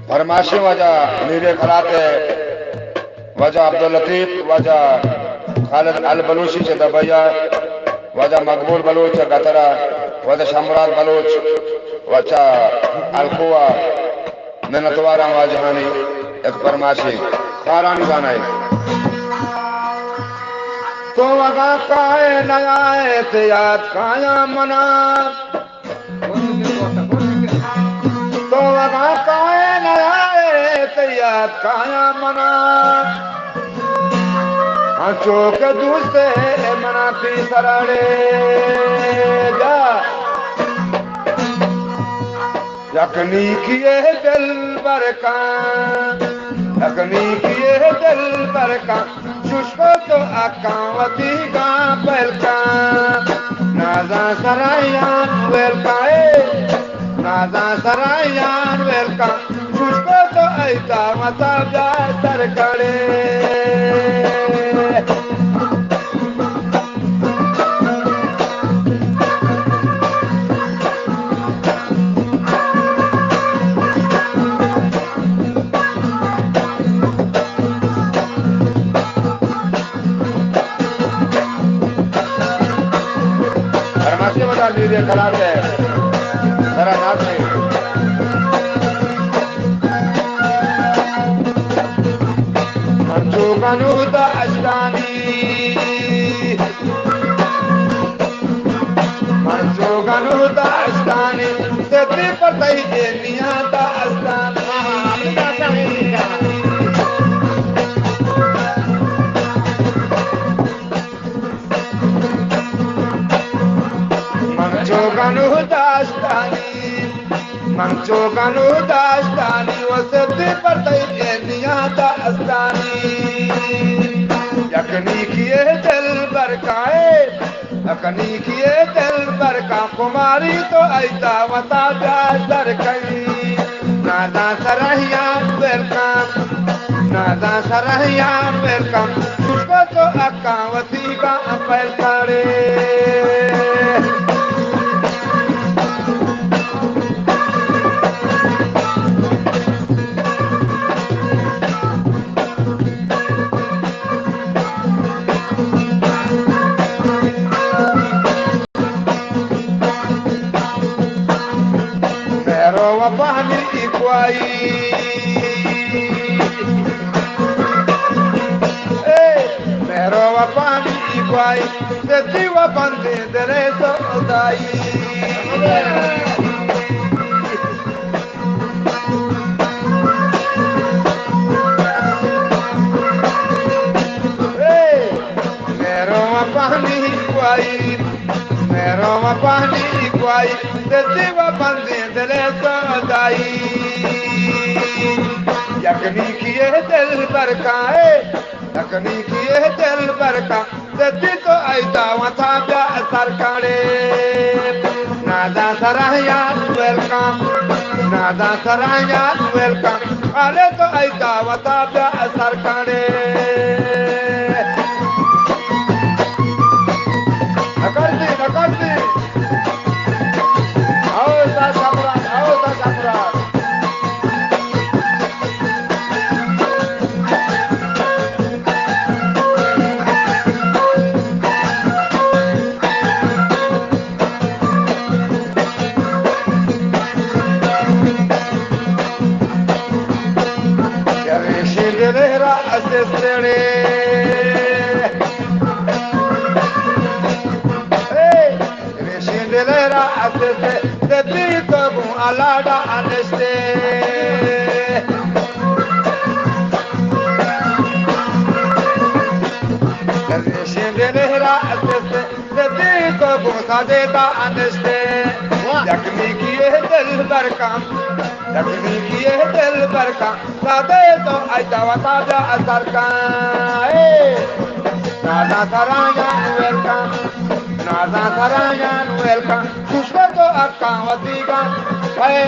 फरमाशी वजह नीरे खराते वजह अब्दुल लतीफ वजह खालिद अल बलूची से दबैया वजह मकबूल बलूच गतरा वजह शमरात बलूच वजह अलकुआ मिन्नतवारा वाजहानी एक फरमाशी खारानी गानाई तो वगा काए नयाए ते याद काया मना तो वगा काए नयाए ते याद काया मना चौक दूसरे मना पी सरड़े जा यकनी किए दिल बरका यकनी किए दिल बरका शुष्को तो अकावती का पलका नाजा सरायान वेलकाए नाजा सरायान वेलका शुष्को तो ऐसा मता जा सरकड़े लीजिए खराब है जरा नाथ में मंचो कनूता अष्टानी मंचो कनूता अष्टानी तेरी पताई देनिया ता अष्टानी मंचो कनु दास्तानी वसती पताई देनिया ता अष्टानी यकनी किए दिल बरकाए यकनी किए दिल बरका कुमारी तो ऐसा वता जा सरकई नादा सरहियान वेलकम नादा सरहियान वेलकम तुझको तो अकावती का अपल करे Wapani ikwai, pero wapani ikwai, seti wapante derecho odai. Pero wapani ikwai, pero wapani ikwai, seti wapante derecho odai. यकनी किए दिल बरकाए यकनी किए दिल बरका सदी तो ऐसा वथा जा सरकारे नादा सरायान वेलकम नादा सरायान वेलकम अरे तो ऐसा वथा जा सरकारे नकलती आओ सा सम्राट Asesore, Reshindelera asese, de tito con alada aneste. Reshindelera asese, de tito con sadeta aneste. Yakni kiye dil barkam, yakni kiye dil barkam. सादे तो ऐसा वता जा सरकाए नादा सरायान वेलकम नादा सरायान वेलकम तुझको तो अक्कावती का करे